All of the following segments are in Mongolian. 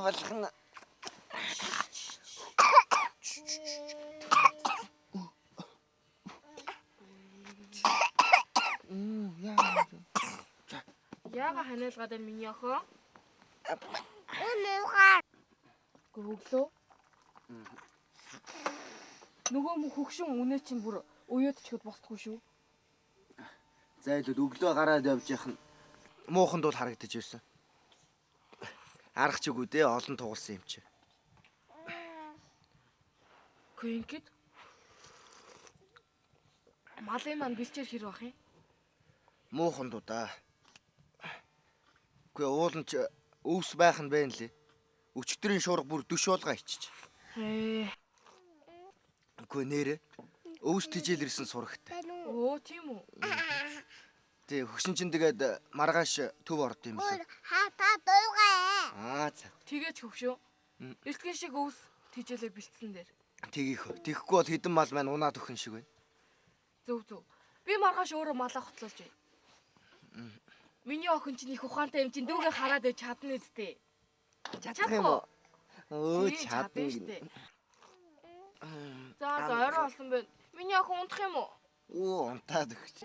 Болгоно. Яага ханиалгаад байна миний охин? Өглөө. Нөгөө мө хөгшин үнэ чинь бүр уяад чихэд босдгүй шүү. Зайлууд өглөө гараад явж яхад мууханд бол харагдаж байсан. Арах ч үгүй дээ олон тугалсан юм чи. Квинкет. Малын маань бэлчээр хэр бах юм? Мууханд удаа. Гүй уулын ч өвс байх нь байна лээ. Өчтөрийн шуурга бүр дөшөөлга ичиж. Гүй нэрэ өвс тижэл ирсэн сурагтай. Оо тийм үү. Тэг хөгшин чин тэгээд маргааш төв орд юм байна. Хата дуугаа. За. Тэгээч хөгшөө. Эртхэн шиг өвс тижээлээ бэлдсэн дээр. Тэгэхгүй бол хідэн мал маань унаад өхөн шиг байна. Зөв. Би маргааш өөрөө малаа хотлуулж бай. Миний охин чинь их ухаантай юм чинь дүүгээ хараад байж чадна үсттэй. Чадах юм уу? Өө чадна штэ. За орой болсон байна. Миний охин унтах юм уу? Оо унтаад өгч.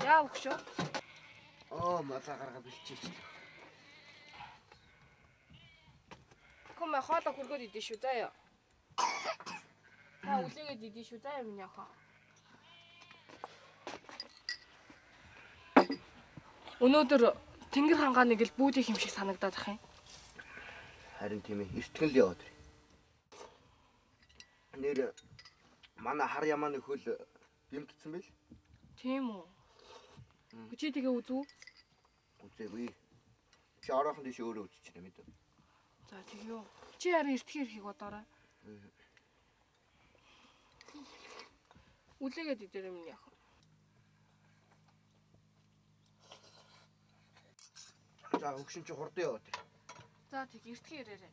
Яа өгшөө? Малаа гаргаад бэлчээч. Комэ хоолой хөргөөд идэв шүү заяа. Та үлээгээд идэв шүү заяа миний охин. Өнөөдөр Тэнгэр хангааны гэл бүүдийн юм шиг санагдаад ах юм. Харин тийм ээ, эртгэн л яваад ирээ. Нэр манай хар ямааны хөл гэмтсэн байл. Тийм үү? Чи тэгээ үзв? Үзээгүй. Чи ороохон дэш өөрөө үзчихнэ мэдээ. За тэгё. Чи харин эртхэн ирхийг бодоорой. Үлээгээд идэрэй миний охин. За хөгшин чи хурдан яваад ир. За тэг эртхэн ирээрэй.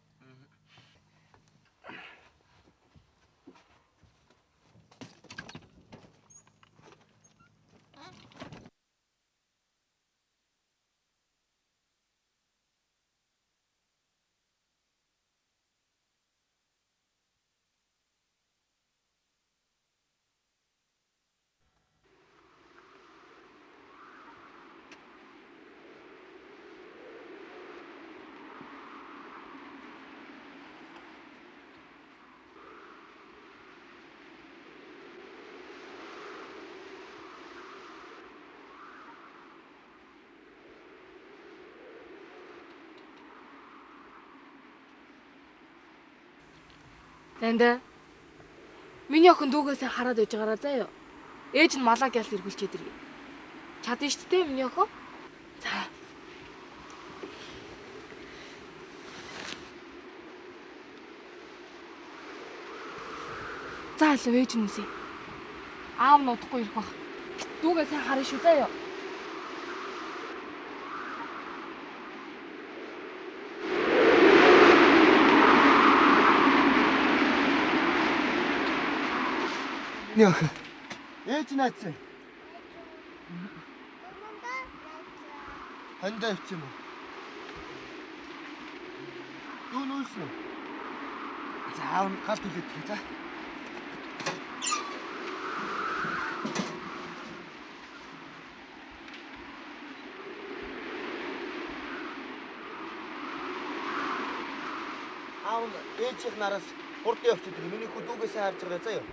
Тэнда. Миний охин дүүгээсээ хараад байж байгаараа заяа. Ээж нь малаа гялс эргүүлчихэд иргий. Чадна шүү дээ миний охин. За. За аль ээж нь үсэ. Аав нь удахгүй ирэх бах. Дүүгээсээ харна шүү заяа. Нөх. Ээж наацсан. Хандаа ич юм уу? Юу нүүсэн үү? За аав гал түлээд тгий за. Аав ээжийнх нараас хурдан явчихдаг. Миний хүү дүүгээсээ харж байгаа заяа.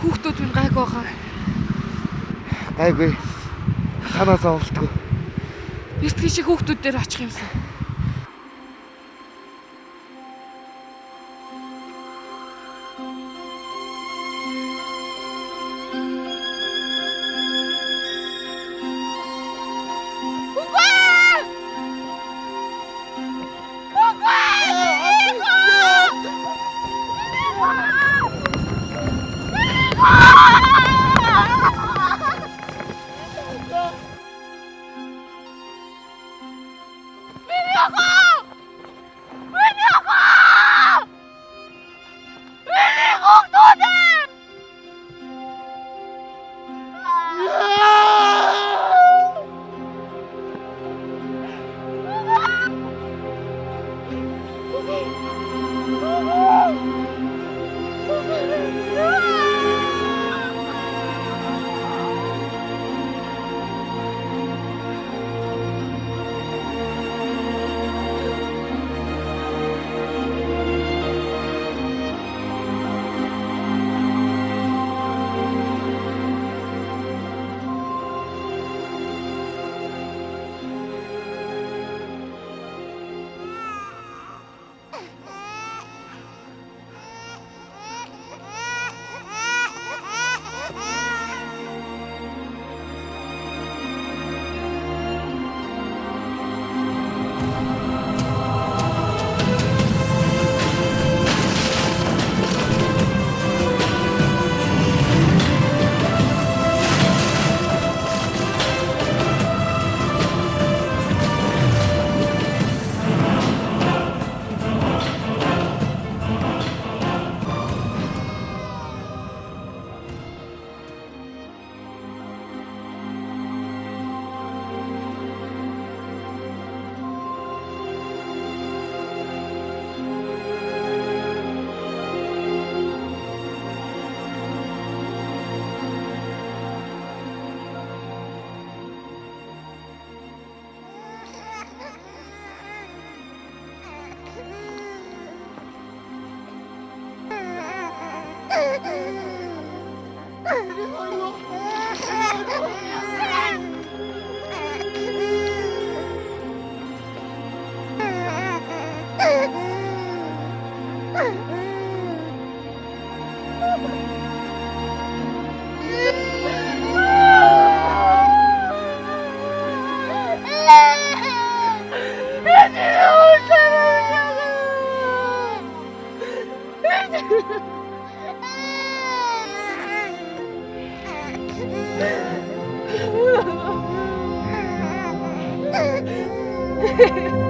Хүүхдүүд минь гайгүй хаа. Гайгүй. Санаасаа олдгүй. Эртхэн шиг хүүхдүүд дээр очих юмсан. Ha ha ha!